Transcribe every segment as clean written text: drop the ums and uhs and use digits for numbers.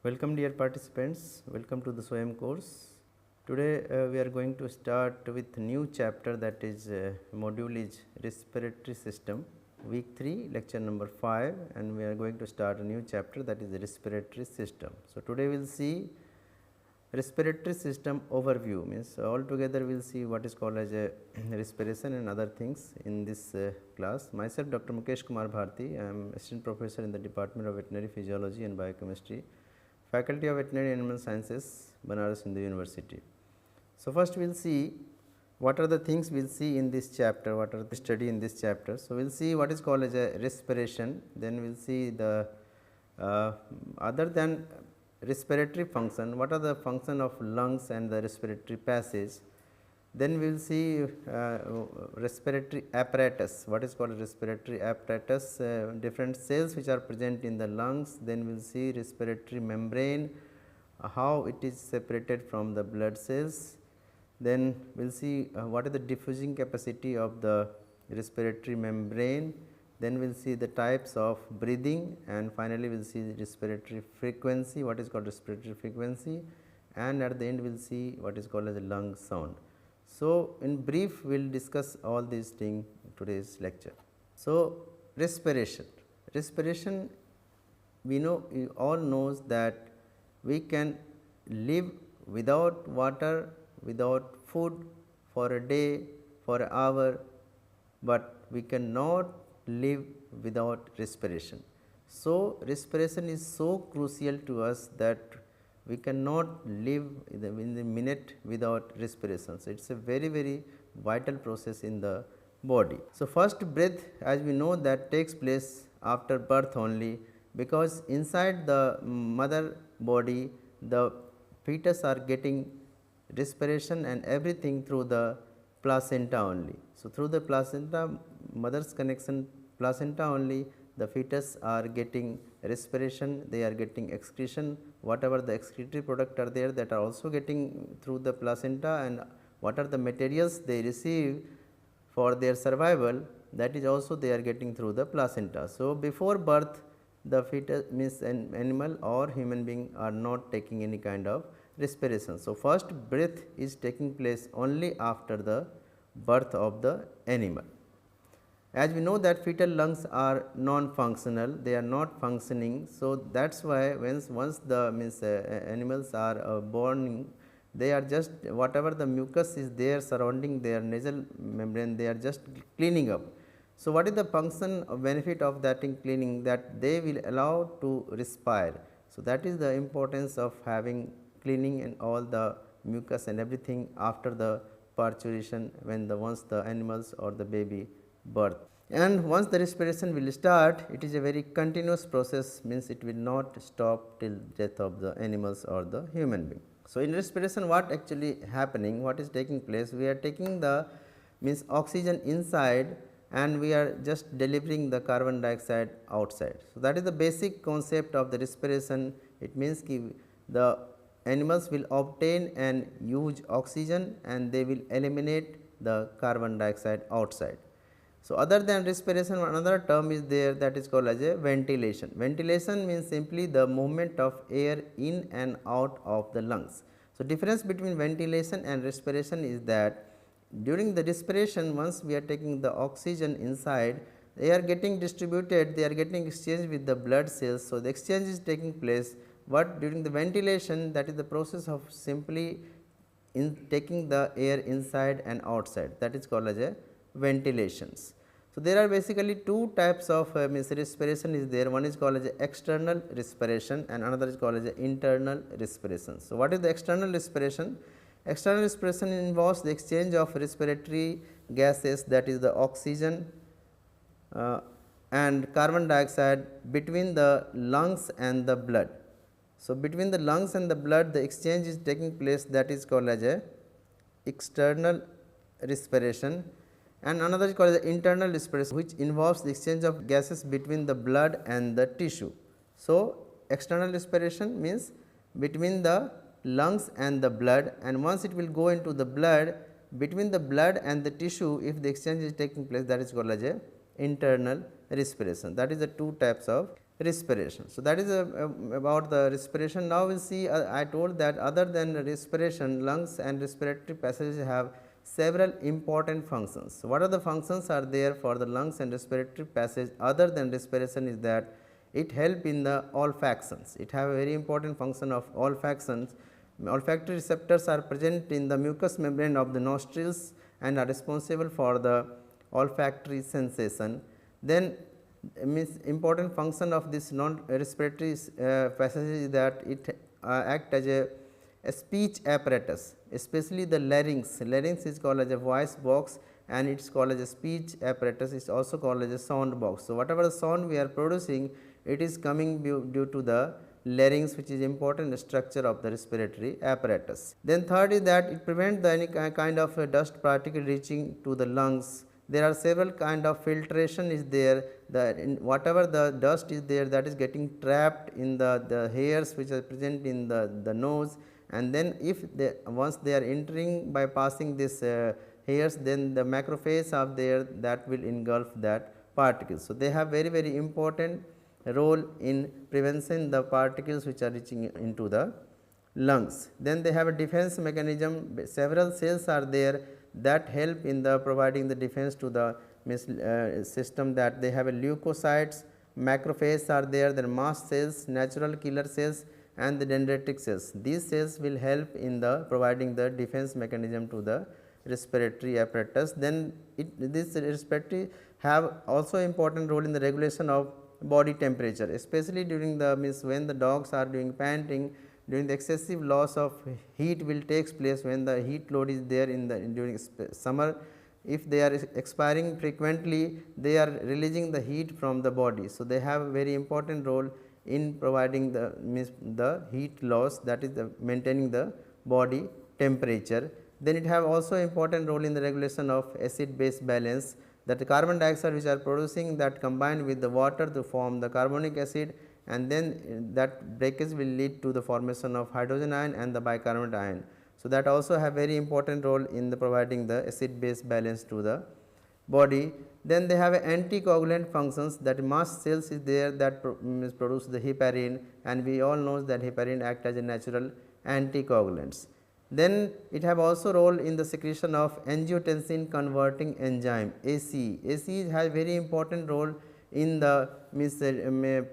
Welcome dear participants, welcome to the SWAYAM course. Today we are going to start with new chapter, that is module is respiratory system, week 3 lecture number 5, and we are going to start a new chapter, that is the respiratory system. So, today we will see respiratory system overview, means altogether we will see what is called as a respiration and other things in this class. Myself Dr. Mukesh Kumar Bharti, I am assistant professor in the Department of Veterinary Physiology and Biochemistry, Faculty of Veterinary and Animal Sciences, Banaras Hindu University. So, first we will see what are the things we will see in this chapter, what are the study in this chapter. So, we will see what is called as a respiration, then we will see the other than respiratory function, what are the function of lungs and the respiratory passage. Then we will see respiratory apparatus, what is called respiratory apparatus, different cells which are present in the lungs. Then we will see respiratory membrane, how it is separated from the blood cells. Then we will see what is the diffusing capacity of the respiratory membrane. Then we will see the types of breathing, and finally, we will see the respiratory frequency, what is called respiratory frequency, and at the end we will see what is called as a lung sound. So, in brief we will discuss all these things in today's lecture. So, respiration we know, you all knows that we can live without water, without food for a day, for an hour, but we cannot live without respiration. So, respiration is so crucial to us that we cannot live in the minute without respiration. So, it is a very vital process in the body. So, first breath, as we know, that takes place after birth only, because inside the mother body the fetus are getting respiration and everything through the placenta only. So, through the placenta, mother's connection placenta only, the fetus are getting respiration, they are getting excretion, whatever the excretory product are there, that are also getting through the placenta, and what are the materials they receive for their survival, that is also they are getting through the placenta. So, before birth the fetus means an animal or human being are not taking any kind of respiration. So, first breath is taking place only after the birth of the animal. As we know that fetal lungs are non-functional, they are not functioning. So, that is why once the animals are born, they are just whatever the mucus is there surrounding their nasal membrane, they are just cleaning up. So, what is the function or benefit of that in cleaning? That they will allow to respire. So, that is the importance of having cleaning and all the mucus and everything after the parturition, when once the animals or the baby birth. And once the respiration will start, it is a very continuous process, means it will not stop till death of the animals or the human being. So, in respiration what actually happening, what is taking place, we are taking the oxygen inside and we are just delivering the carbon dioxide outside. So, that is the basic concept of the respiration. It means the animals will obtain and use oxygen and they will eliminate the carbon dioxide outside. So, other than respiration, another term is there, that is called as a ventilation. Ventilation means simply the movement of air in and out of the lungs. So, difference between ventilation and respiration is that during the respiration, once we are taking the oxygen inside, they are getting distributed, they are getting exchanged with the blood cells. So, the exchange is taking place, but during the ventilation, that is the process of simply taking the air inside and outside, that is called as a ventilations. So, there are basically two types of respiration is there. One is called as external respiration and another is called as internal respiration. So, what is the external respiration? External respiration involves the exchange of respiratory gases, that is the oxygen and carbon dioxide between the lungs and the blood. So, between the lungs and the blood the exchange is taking place, that is called as a external respiration, and another is called the internal respiration, which involves the exchange of gases between the blood and the tissue. So, external respiration means between the lungs and the blood, and once it will go into the blood, between the blood and the tissue, if the exchange is taking place, that is called as a internal respiration. That is the two types of respiration. So, that is about the respiration. Now, we will see I told that other than respiration, lungs and respiratory passages have several important functions. So, what are the functions are there for the lungs and respiratory passage other than respiration is that it help in the olfactions. It have a very important function of olfactions. Olfactory receptors are present in the mucous membrane of the nostrils and are responsible for the olfactory sensation. Then means important function of this non respiratory passage is that it act as a speech apparatus, especially the larynx. Larynx is called as a voice box and it is called as a speech apparatus, it is also called as a sound box. So, whatever the sound we are producing, it is coming due to the larynx, which is important structure of the respiratory apparatus. Then third is that it prevents any kind of a dust particle reaching to the lungs. There are several kind of filtration is there, whatever the dust is there, that is getting trapped in the hairs which are present in the nose, and then if they once they are entering by passing this hairs, then the macrophage are there that will engulf that particles. So, they have very important role in preventing the particles which are reaching into the lungs. Then they have a defense mechanism, several cells are there that help in the providing the defense to the system, that they have a leukocytes, macrophages are there, then mast cells, natural killer cells and the dendritic cells. These cells will help in the providing the defense mechanism to the respiratory apparatus. Then this respiratory have also important role in the regulation of body temperature, especially during the when the dogs are doing panting, during the excessive loss of heat will takes place when the heat load is there in the during summer. If they are expiring frequently, they are releasing the heat from the body. So, they have a very important role in providing the heat loss, that is the maintaining the body temperature. Then it have also important role in the regulation of acid base balance, that the carbon dioxide which are producing that combined with the water to form the carbonic acid, and then that breakage will lead to the formation of hydrogen ion and the bicarbonate ion. So, that also have very important role in the providing the acid base balance to the body. Then they have anticoagulant functions, that mast cells is there that produce the heparin, and we all know that heparin act as a natural anticoagulants. Then it have also role in the secretion of angiotensin converting enzyme ACE. ACE has very important role in the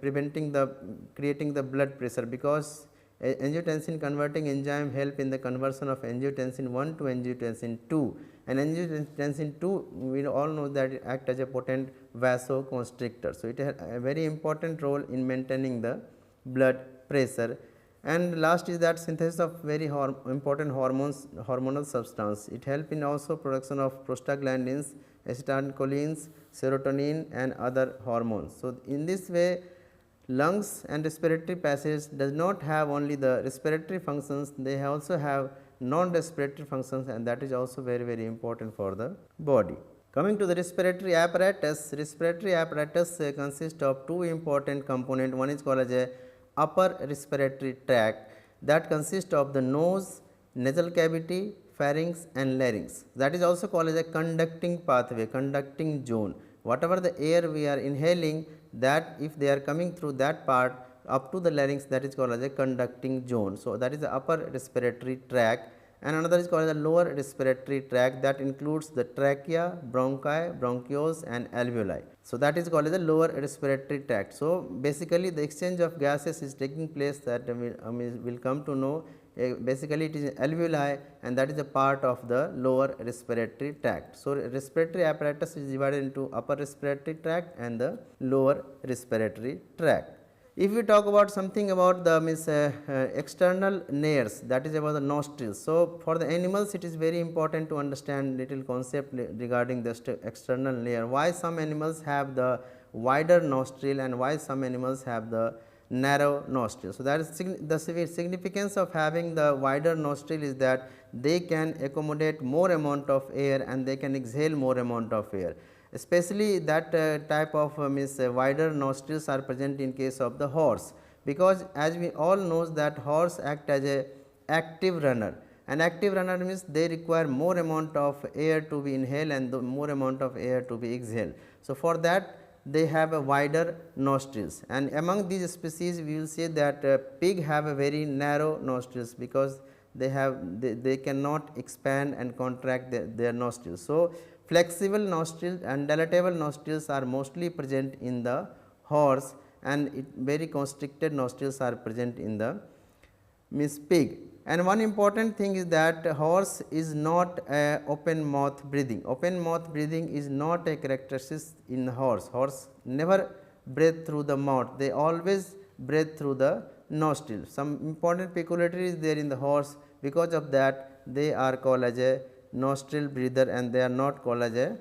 preventing the creating the blood pressure, because angiotensin converting enzyme help in the conversion of angiotensin 1 to angiotensin 2, and angiotensin 2 we all know that it act as a potent vasoconstrictor. So, it has a very important role in maintaining the blood pressure. And last is that synthesis of very important hormonal substance. It help in also production of prostaglandins, acetylcholines, serotonin and other hormones. So, in this way lungs and respiratory passage does not have only the respiratory functions, they also have non-respiratory functions, and that is also very important for the body. Coming to the respiratory apparatus consists of two important components. One is called as a upper respiratory tract, that consists of the nose, nasal cavity, pharynx and larynx. That is also called as a conducting pathway, conducting zone. Whatever the air we are inhaling, that if they are coming through that part up to the larynx, that is called as a conducting zone. So, that is the upper respiratory tract, and another is called the lower respiratory tract, that includes the trachea, bronchi, bronchioles and alveoli. So, that is called as the lower respiratory tract. So, basically the exchange of gases is taking place, that we will come to know. Basically it is alveoli, and that is a part of the lower respiratory tract. So, respiratory apparatus is divided into upper respiratory tract and the lower respiratory tract. If we talk about something about the external nares, that is about the nostrils. So, for the animals it is very important to understand little concept regarding the external nares. Why some animals have the wider nostril and why some animals have the narrow nostril. So, that is the significance of having the wider nostril is that they can accommodate more amount of air and they can exhale more amount of air. Especially that type of wider nostrils are present in case of the horse, because as we all knows that horse act as a active runner, and active runner means they require more amount of air to be inhaled and more amount of air to be exhaled. So, for that they have a wider nostrils, and among these species we will say that pig have a very narrow nostrils, because they cannot expand and contract their nostrils. So, flexible nostrils and dilatable nostrils are mostly present in the horse, and very constricted nostrils are present in the pig. And one important thing is that horse is not a open mouth breathing. Open mouth breathing is not a characteristic in horse. Horse never breathe through the mouth, they always breathe through the nostril. Some important peculiarity is there in the horse, because of that they are called as a nostril breather and they are not called as a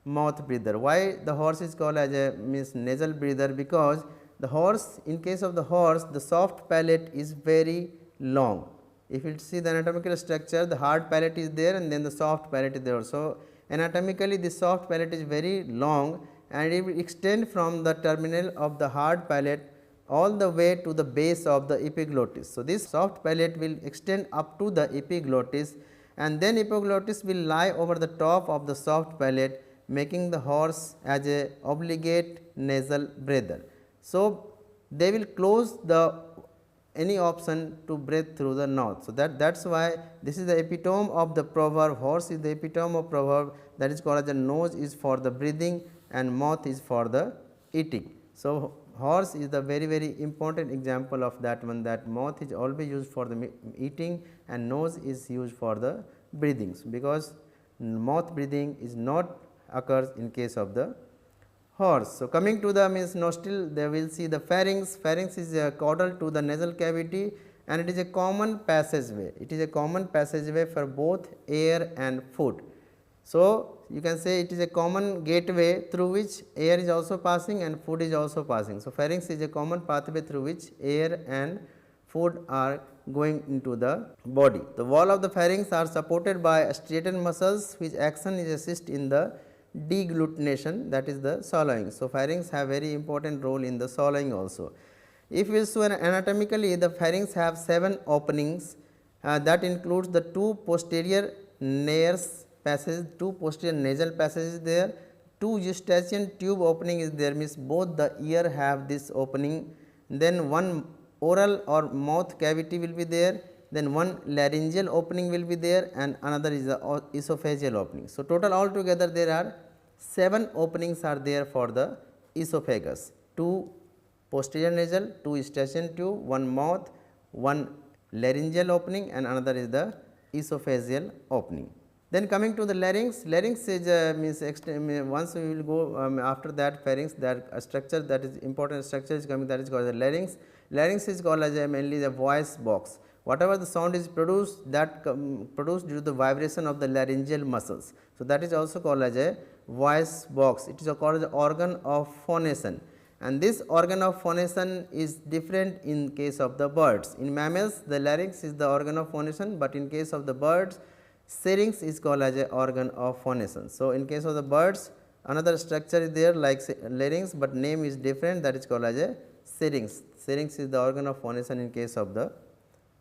mouth breather. Why the horse is called as a nasal breather? Because the horse, in case of the horse, the soft palate is very long. If you see the anatomical structure, the hard palate is there and then the soft palate is there. So, anatomically the soft palate is very long and it will extend from the terminal of the hard palate all the way to the base of the epiglottis. So, this soft palate will extend up to the epiglottis, and then epiglottis will lie over the top of the soft palate, making the horse as a obligate nasal breather. So, they will close the any option to breathe through the mouth. So, that is why this is the epitome of the proverb. Horse is the epitome of proverb, that is called as the nose is for the breathing and mouth is for the eating. So, horse is the very important example of that one, that mouth is always used for the eating and nose is used for the breathing, because mouth breathing is not occurs in case of the horse. So, coming to the nostril, they will see the pharynx. Pharynx is caudal to the nasal cavity and it is a common passageway. It is a common passageway for both air and food. So, you can say it is a common gateway through which air is also passing and food is also passing. So, pharynx is a common pathway through which air and food are going into the body. The wall of the pharynx are supported by striated muscles, which action is assist in the deglutination, that is the swallowing. So, pharynx have very important role in the swallowing also. If we see anatomically, the pharynx have 7 openings that includes the 2 posterior nares passages, 2 posterior nasal passages there, 2 eustachian tube opening is there, means both the ear have this opening, then 1 oral or mouth cavity will be there, then 1 laryngeal opening will be there and another is the esophageal opening. So, total altogether there are 7 openings are there for the esophagus, 2 posterior nasal, 2 eustachian tube, 1 mouth, 1 laryngeal opening and another is the esophageal opening. Then coming to the larynx, larynx is once we will go after that pharynx, that structure, that is important structure is coming, that is called the larynx. Larynx is called as mainly the voice box. Whatever the sound is produced, that produced due to the vibration of the laryngeal muscles. So, that is also called as a voice box. It is called as the organ of phonation, and this organ of phonation is different in case of the birds. In mammals, the larynx is the organ of phonation, but in case of the birds, syrinx is called as a organ of phonation. So, in case of the birds, another structure is there like larynx, but name is different, that is called as a syrinx. Syrinx is the organ of phonation in case of the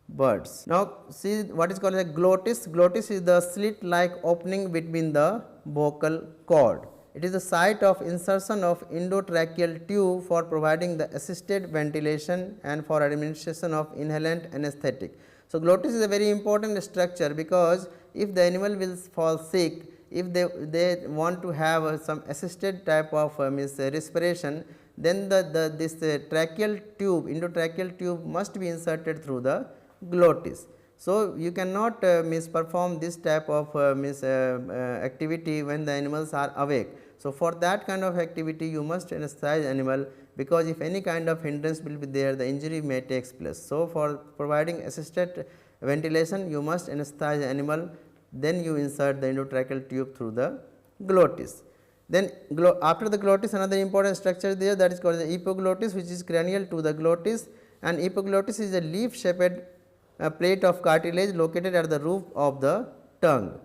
birds. Now, see what is called as a glottis. Glottis is the slit like opening between the vocal cord. It is the site of insertion of endotracheal tube for providing the assisted ventilation and for administration of inhalant anesthetic. So, glottis is a very important structure, because if the animal will fall sick, if they want to have some assisted type of respiration, then this tracheal tube, endotracheal tube must be inserted through the glottis. So, you cannot perform this type of activity when the animals are awake. So, for that kind of activity you must anesthetize animal, because if any kind of hindrance will be there, the injury may take place. So, for providing assisted ventilation you must anesthetize animal, then you insert the endotracheal tube through the glottis. Then after the glottis, another important structure is there, that is called the epiglottis, which is cranial to the glottis, and epiglottis is a leaf shaped plate of cartilage located at the roof of the tongue,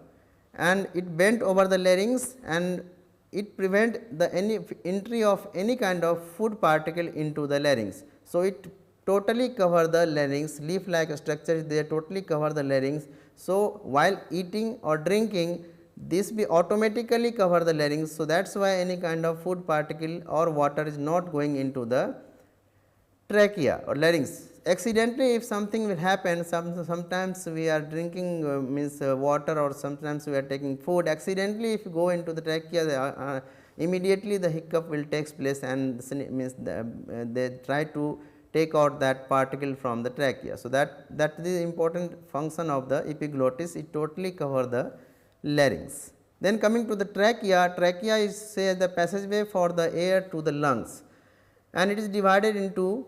and it bent over the larynx and it prevent the entry of any kind of food particle into the larynx. So, it totally cover the larynx, leaf like structure is there, totally cover the larynx. So, while eating or drinking, this be automatically cover the larynx. So, that is why any kind of food particle or water is not going into the trachea or larynx. Accidentally if something will happen, sometimes we are drinking means water, or sometimes we are taking food, accidentally if you go into the trachea, immediately the hiccup will takes place, and means they try to take out that particle from the trachea. So, that is the important function of the epiglottis, it totally cover the larynx. Then coming to the trachea, trachea is say the passageway for the air to the lungs, and it is divided into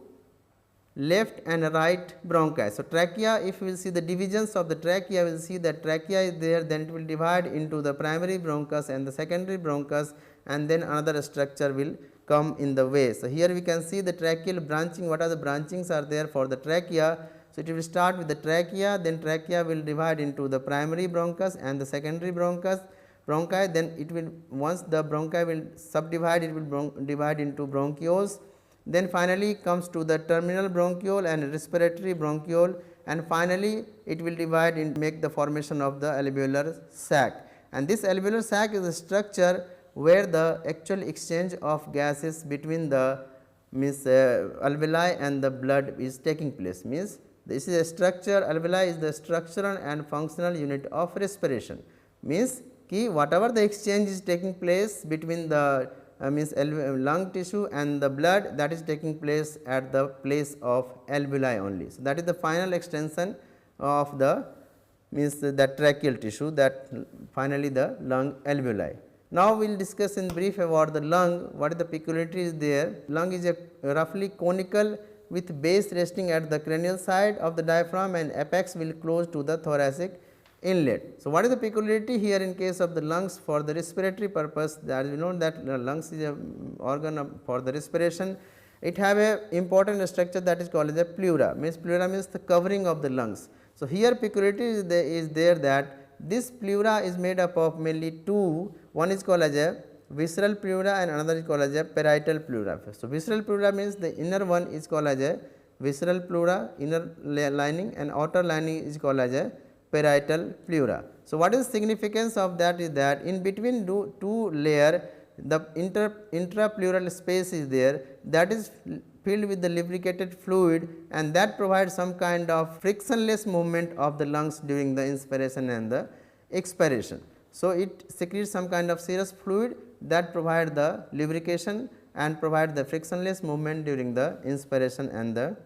left and right bronchi. So, trachea, if we will see the divisions of the trachea, we will see that trachea is there, then it will divide into the primary bronchus and the secondary bronchus, and then another structure will come in the way. So, here we can see the tracheal branching, what are the branchings are there for the trachea. So, it will start with the trachea, then trachea will divide into the primary bronchus and the secondary bronchi, then it will, once the bronchi will subdivide, it will divide into bronchioles, then finally comes to the terminal bronchiole and respiratory bronchiole, and finally it will divide and make the formation of the alveolar sac. And this alveolar sac is a structure where the actual exchange of gases between the alveoli and the blood is taking place. Means this is a structure, alveoli is the structural and functional unit of respiration. Means ki whatever the exchange is taking place between the lung tissue and the blood, that is taking place at the place of alveoli only. So, that is the final extension of the that tracheal tissue, that finally the lung alveoli. Now, we will discuss in brief about the lung, what is the peculiarity is there. Lung is a roughly conical with base resting at the cranial side of the diaphragm, and apex will close to the thoracic inlet. So, what is the peculiarity here in case of the lungs for the respiratory purpose, that we know that lungs is a organ for the respiration. It have a important structure that is called as a pleura, pleura means the covering of the lungs. So, here peculiarity is there that this pleura is made up of mainly two, one is called as a visceral pleura and another is called as a parietal pleura. So, visceral pleura means the inner one is called as a visceral pleura, inner lining, and outer lining is called as a parietal pleura. So, what is the significance of that is that in between two layer, the intrapleural space is there, that is filled with the lubricated fluid, and that provides some kind of frictionless movement of the lungs during the inspiration and the expiration. So, it secretes some kind of serous fluid that provide the lubrication and provide the frictionless movement during the inspiration and the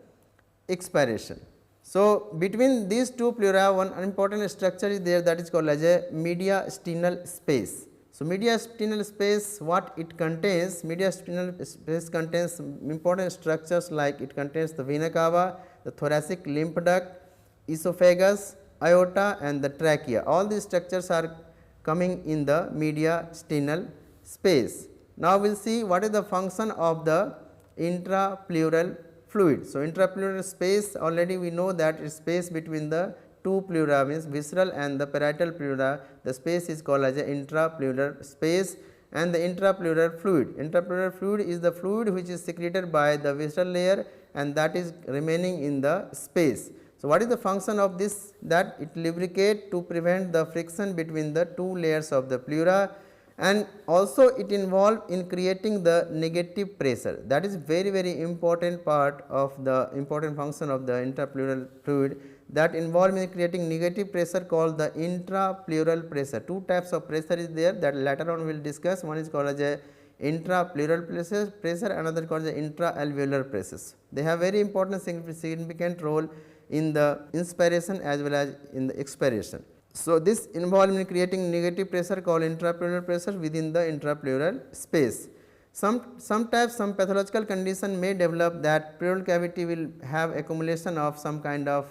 expiration. So, between these two pleura, one important structure is there, that is called as a mediastinal space. So, mediastinal space, what it contains? Mediastinal space contains important structures like it contains the vena cava, the thoracic lymph duct, esophagus, aorta, and the trachea. All these structures are coming in the mediastinal space. Now, we will see what is the function of the intrapleural fluid. So, intrapleural space, already we know that is space between the two pleura, means visceral and the parietal pleura, the space is called as a intrapleural space, and the intrapleural fluid. Intrapleural fluid is the fluid which is secreted by the visceral layer, and that is remaining in the space. So, what is the function of this? That it lubricate to prevent the friction between the two layers of the pleura, and also it involved in creating the negative pressure. That is very important part of the important function of the intrapleural fluid, that involved in creating negative pressure called the intrapleural pressure. Two types of pressure is there, that later on we will discuss. One is called as a intrapleural pressure, another called the intraalveolar pressures. They have very important significant role in the inspiration as well as in the expiration. So, this involved in creating negative pressure called intrapleural pressure within the intrapleural space. Sometimes some pathological condition may develop that pleural cavity will have accumulation of some kind of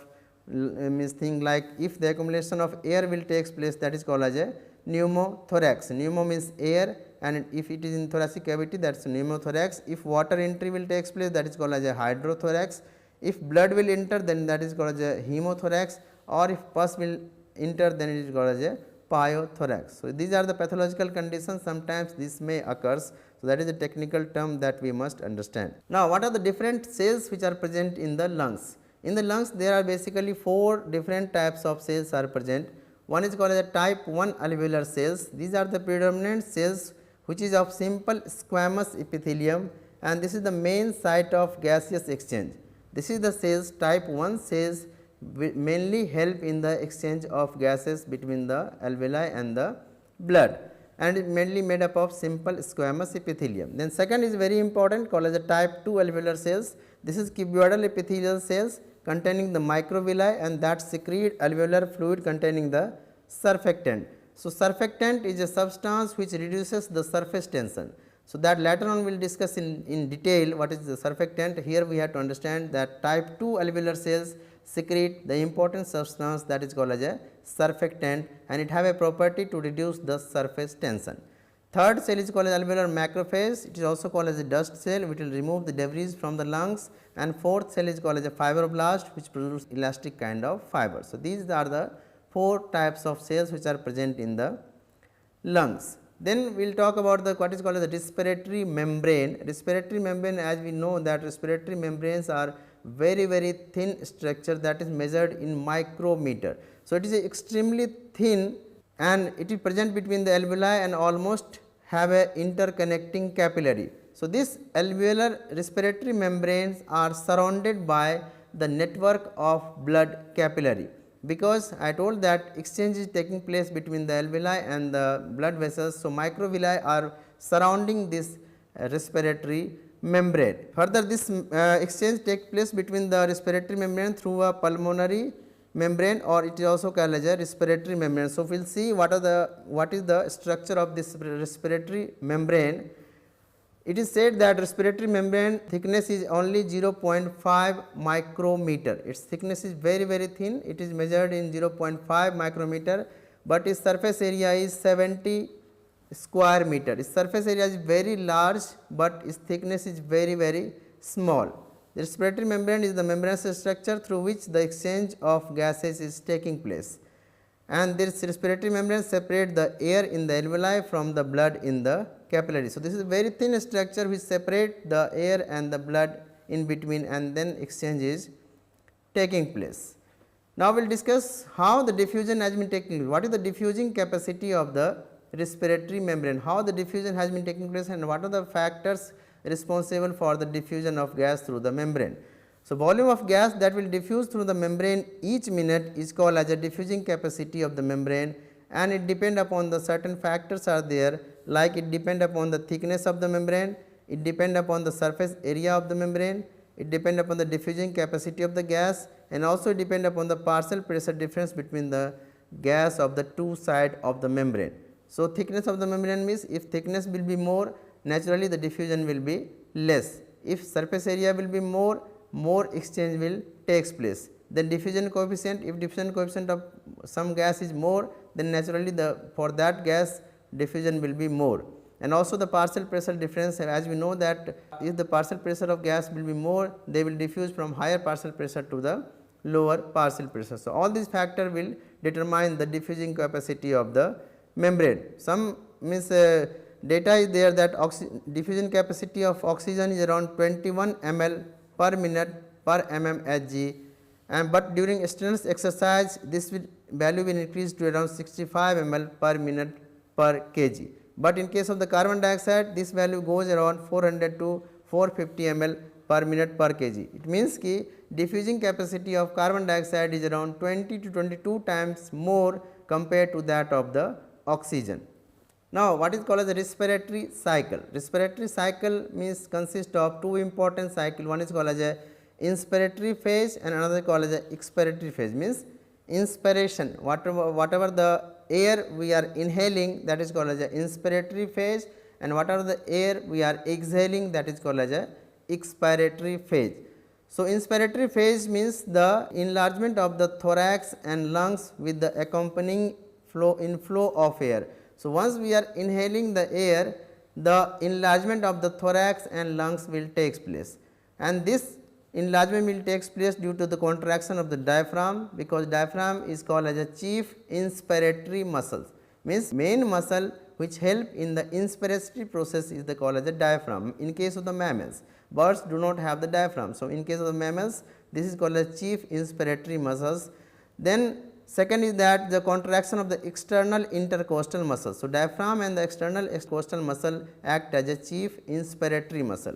thing, like if the accumulation of air will takes place, that is called as a pneumothorax. Pneumo means air, and if it is in thoracic cavity, that is pneumothorax. If water entry will takes place, that is called as a hydrothorax. If blood will enter, then that is called as a hemothorax, or if pus will enter, then it is called as a pyothorax. So, these are the pathological conditions, sometimes this may occurs. So, that is a technical term that we must understand. Now, what are the different cells which are present in the lungs? In the lungs, there are basically 4 different types of cells are present. One is called as a type 1 alveolar cells. These are the predominant cells which is of simple squamous epithelium, and this is the main site of gaseous exchange. This is the cells type 1 cells mainly help in the exchange of gases between the alveoli and the blood, and it mainly made up of simple squamous epithelium. Then second is very important, called as the type 2 alveolar cells. This is cuboidal epithelial cells containing the microvilli and that secrete alveolar fluid containing the surfactant. So, surfactant is a substance which reduces the surface tension. So, that later on we will discuss in detail what is the surfactant. Here we have to understand that type 2 alveolar cells secrete the important substance that is called as a surfactant, and it have a property to reduce the surface tension. Third cell is called as alveolar macrophage. It is also called as a dust cell which will remove the debris from the lungs, and fourth cell is called as a fibroblast which produce elastic kind of fiber. So, these are the 4 types of cells which are present in the lungs. Then we will talk about the what is called as the respiratory membrane. Respiratory membrane, as we know that respiratory membranes are very thin structure that is measured in micrometer. So, it is extremely thin and it is present between the alveoli and almost have a interconnecting capillary. So, this alveolar respiratory membranes are surrounded by the network of blood capillary, because I told that exchange is taking place between the alveoli and the blood vessels. So, microvilli are surrounding this respiratory membrane. Further, this exchange takes place between the respiratory membrane through a pulmonary membrane, or it is also called as a respiratory membrane. So, we will see what is the structure of this respiratory membrane. It is said that respiratory membrane thickness is only 0.5 micrometer. Its thickness is very thin. It is measured in 0.5 micrometer, but its surface area is 70 square meter. Its surface area is very large, but its thickness is very small. The respiratory membrane is the membranous structure through which the exchange of gases is taking place, and this respiratory membrane separate the air in the alveoli from the blood in the capillary. So, this is a very thin structure which separate the air and the blood in between, and then exchange is taking place. Now, we will discuss how the diffusion has been taking place. What is the diffusing capacity of the respiratory membrane, how the diffusion has been taking place, and what are the factors responsible for the diffusion of gas through the membrane. So, volume of gas that will diffuse through the membrane each minute is called as a diffusing capacity of the membrane, and it depend upon the certain factors are there, like it depend upon the thickness of the membrane, it depend upon the surface area of the membrane, it depend upon the diffusing capacity of the gas, and also depend upon the partial pressure difference between the gas of the two side of the membrane. So, thickness of the membrane means if thickness will be more, naturally the diffusion will be less. If surface area will be more exchange will takes place. Then diffusion coefficient, if diffusion coefficient of some gas is more, then naturally for that gas diffusion will be more. And also the partial pressure difference, as we know that if the partial pressure of gas will be more, they will diffuse from higher partial pressure to the lower partial pressure. So, all these factors will determine the diffusing capacity of the membrane. Some means data is there that diffusion capacity of oxygen is around 21 ml per minute per mmHg, and but during strenuous exercise this value will increase to around 65 ml per minute per kg. But in case of the carbon dioxide, this value goes around 400 to 450 ml per minute per kg. It means ki diffusing capacity of carbon dioxide is around 20 to 22 times more compared to that of the oxygen. Now, what is called as the respiratory cycle? Respiratory cycle means consists of two important cycle. One is called as a inspiratory phase and another called as a expiratory phase. Means inspiration, whatever the air we are inhaling, that is called as a inspiratory phase, and whatever the air we are exhaling, that is called as a expiratory phase. So, inspiratory phase means the enlargement of the thorax and lungs with the accompanying inflow of air. So, once we are inhaling the air, the enlargement of the thorax and lungs will take place, and this enlargement will take place due to the contraction of the diaphragm, because diaphragm is called as a chief inspiratory muscle. Means main muscle which help in the inspiratory process is the called as the diaphragm. In case of the mammals, birds do not have the diaphragm. So, in case of the mammals, this is called as chief inspiratory muscles. Then second is that the contraction of the external intercostal muscle. So, diaphragm and the external intercostal muscle act as a chief inspiratory muscle.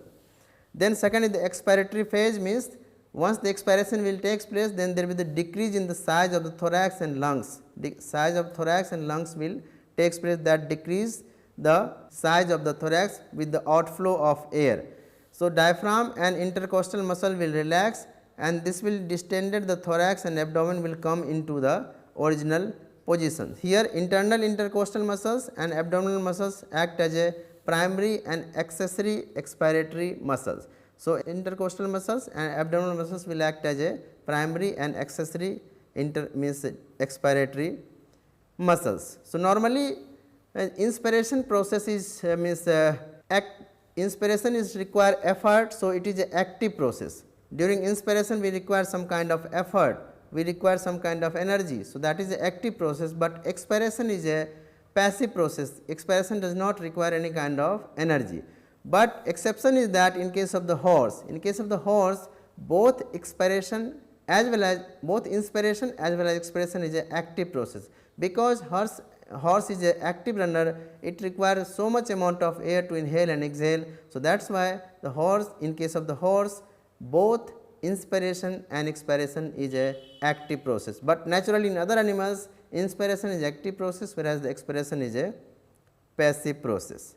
Then second is the expiratory phase, means once the expiration will takes place, then there will be the decrease in the size of the thorax and lungs. The size of thorax and lungs will takes place, that decrease the size of the thorax with the outflow of air. So, diaphragm and intercostal muscle will relax and this will distended the thorax and abdomen will come into the original position. Here internal intercostal muscles and abdominal muscles act as a primary and accessory expiratory muscles. So, intercostal muscles and abdominal muscles will act as a primary and accessory means expiratory muscles. So, normally inspiration process is inspiration is require effort. So, it is a active process. During inspiration we require some kind of effort, we require some kind of energy. So, that is a active process, but expiration is a passive process. Expiration does not require any kind of energy, but exception is that in case of the horse, both expiration as well as both inspiration as well as expiration is a active process, because horse is a active runner, it requires so much amount of air to inhale and exhale. So, that is why the horse, in case of the horse, both inspiration and expiration is a active process, but naturally in other animals inspiration is active process, whereas the expiration is a passive process.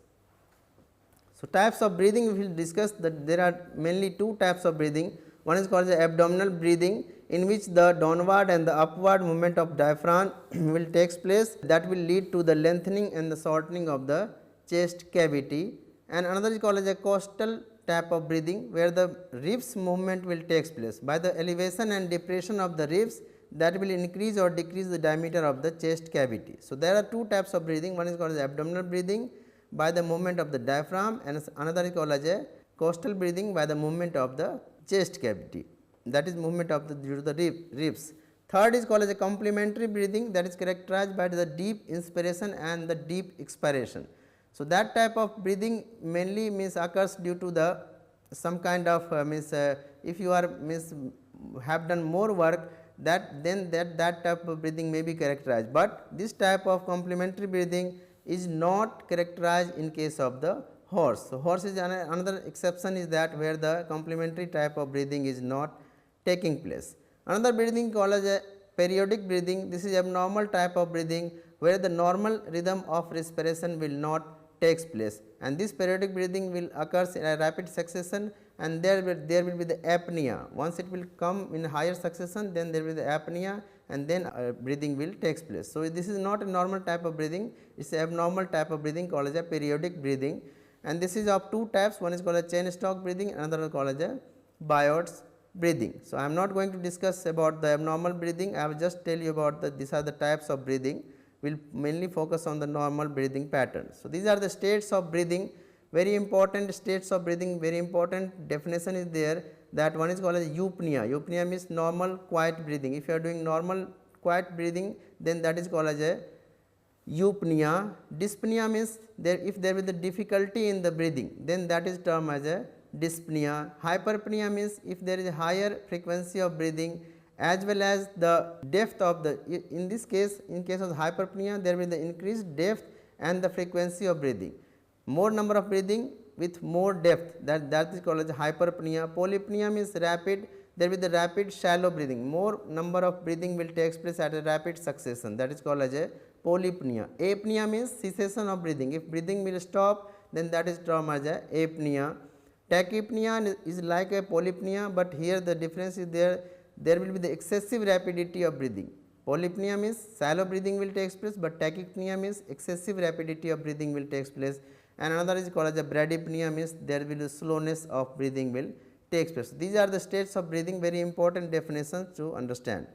So, types of breathing we will discuss that there are mainly two types of breathing. One is called the abdominal breathing, in which the downward and the upward movement of diaphragm will takes place, that will lead to the lengthening and the shortening of the chest cavity, and another is called as a coastal type of breathing, where the ribs movement will takes place. By the elevation and depression of the ribs, that will increase or decrease the diameter of the chest cavity. So, there are two types of breathing, one is called as abdominal breathing by the movement of the diaphragm, and another is called as a coastal breathing by the movement of the chest cavity, that is movement of the due to the ribs. Third is called as a complementary breathing, that is characterized by the deep inspiration and the deep expiration. So, that type of breathing mainly means occurs due to the some kind of if you are have done more work, that then that type of breathing may be characterized, but this type of complementary breathing is not characterized in case of the horse. So, horse is another exception is that where the complementary type of breathing is not taking place. Another breathing called as a periodic breathing, this is abnormal type of breathing where the normal rhythm of respiration will not takes place, and this periodic breathing will occurs in a rapid succession, and there will be the apnea. Once it will come in higher succession, then there will be the apnea, and then breathing will takes place. So, this is not a normal type of breathing, it is a abnormal type of breathing called as a periodic breathing, and this is of two types, one is called a chain stalk breathing, another is called as a Biot's breathing. So, I am not going to discuss about the abnormal breathing, I will just tell you about these are the types of breathing, we will mainly focus on the normal breathing pattern. So, these are the states of breathing, very important states of breathing, very important definition is there, that one is called as eupnea. Eupnea means normal quiet breathing. If you are doing normal quiet breathing, then that is called as a eupnea. Dyspnea means if there is a difficulty in the breathing, then that is termed as a dyspnea. Hyperpnea means if there is a higher frequency of breathing as well as the depth of the, in this case, in case of the hyperpnea, there will be the increased depth and the frequency of breathing. More number of breathing with more depth, that is called as hyperpnea. Polypnea means rapid, there will be the rapid shallow breathing, more number of breathing will take place at a rapid succession, that is called as a polypnea. Apnea means cessation of breathing, if breathing will stop, then that is termed as a apnea. Tachypnea is like a polypnea, but here the difference is there will be the excessive rapidity of breathing. Polypnea means shallow breathing will take place, but tachypnea means excessive rapidity of breathing will take place, and another is called as a bradypnea, means there will be slowness of breathing will take place. These are the states of breathing, very important definitions to understand.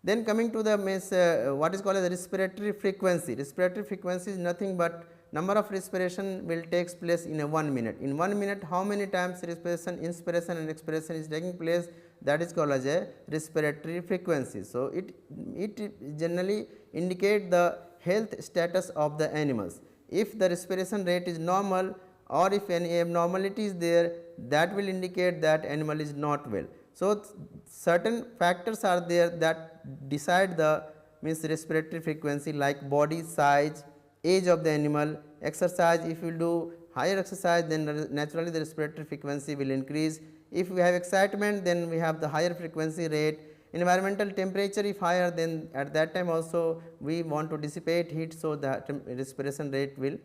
Then coming to the what is called as respiratory frequency. Respiratory frequency is nothing but number of respiration will takes place in a 1 minute. In 1 minute, how many times respiration, inspiration and expiration is taking place, that is called as a respiratory frequency. So, it generally indicate the health status of the animals. If the respiration rate is normal or if any abnormality is there, that will indicate that animal is not well. So, certain factors are there that decide the means respiratory frequency, like body size, age of the animal, exercise. If you do higher exercise, then naturally the respiratory frequency will increase. If we have excitement, then we have the higher frequency rate. Environmental temperature if higher, then at that time also we want to dissipate heat, so the respiration rate will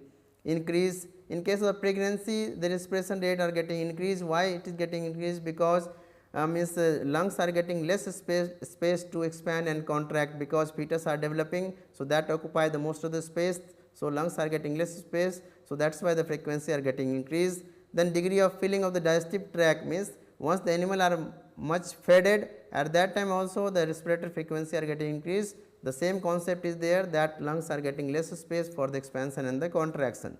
increase. In case of pregnancy, the respiration rate are getting increased. Why it is getting increased? Because means lungs are getting less space to expand and contract, because fetus are developing. So, that occupy the most of the space. So, lungs are getting less space. So, that is why the frequency are getting increased. Then degree of filling of the digestive tract means once the animal are much fed, at that time also the respiratory frequency are getting increased. The same concept is there, that lungs are getting less space for the expansion and the contraction.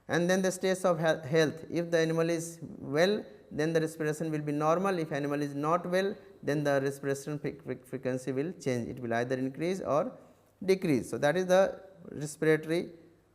And then the states of health, if the animal is well, then the respiration will be normal. If animal is not well, then the respiration frequency will change, it will either increase or decrease. So, that is the respiratory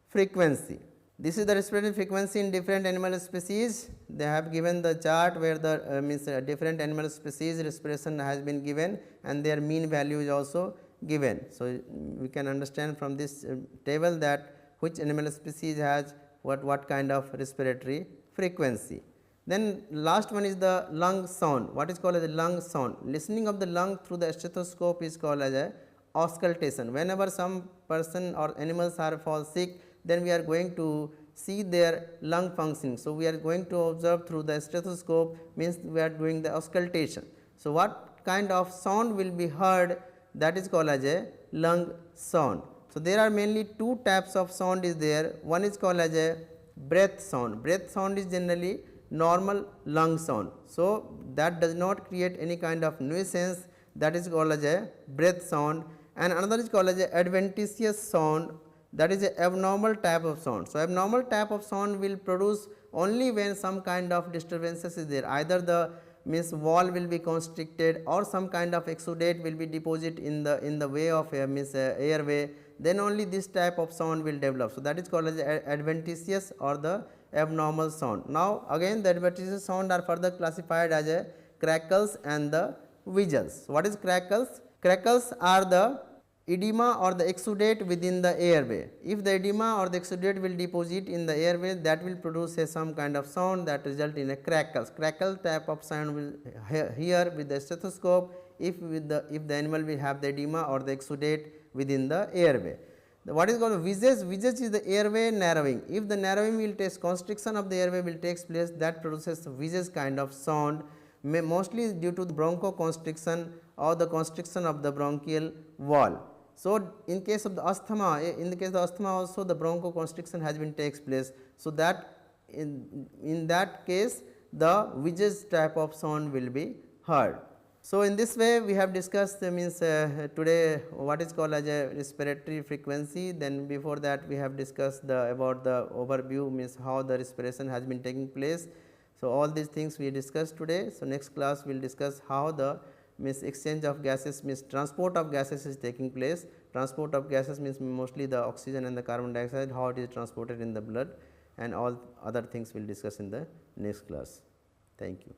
frequency. This is the respiratory frequency in different animal species. They have given the chart where the means different animal species respiration has been given, and their mean value is also given. So, we can understand from this table that which animal species has what kind of respiratory frequency. Then last one is the lung sound. What is called as the lung sound? Listening of the lung through the stethoscope is called as a auscultation. Whenever some person or animals are fall sick, then we are going to see their lung functioning. So, we are going to observe through the stethoscope, means we are doing the auscultation. So, what kind of sound will be heard, that is called as a lung sound. So, there are mainly two types of sound is there. One is called as a breath sound. Breath sound is generally normal lung sound. So, that does not create any kind of nuisance, that is called as a breath sound. And another is called as a adventitious sound, that is a abnormal type of sound. So, abnormal type of sound will produce only when some kind of disturbances is there, either the means wall will be constricted or some kind of exudate will be deposit in the way of means airway, then only this type of sound will develop. So, that is called as adventitious or the abnormal sound. Now, again the adventitious sound are further classified as a crackles and the whistles. So, what is crackles? Crackles are the edema or the exudate within the airway. If the edema or the exudate will deposit in the airway, that will produce some kind of sound that result in a crackles. Crackle type of sound will hear with the stethoscope if the animal will have the edema or the exudate within the airway. What is called wheezes? Wheezes is the airway narrowing. If the narrowing will take constriction of the airway will takes place, that produces wheezes kind of sound, mostly due to the bronchoconstriction or the constriction of the bronchial wall. So, in case of the asthma, in the case of the asthma also the bronchoconstriction has been takes place. So, that in that case the wheezes type of sound will be heard. So, in this way we have discussed means today what is called as a respiratory frequency. Then before that we have discussed about the overview, means how the respiration has been taking place. So, all these things we discussed today. So, next class we will discuss how the means exchange of gases, means transport of gases is taking place. Transport of gases means mostly the oxygen and the carbon dioxide, how it is transported in the blood, and all other things we will discuss in the next class. Thank you.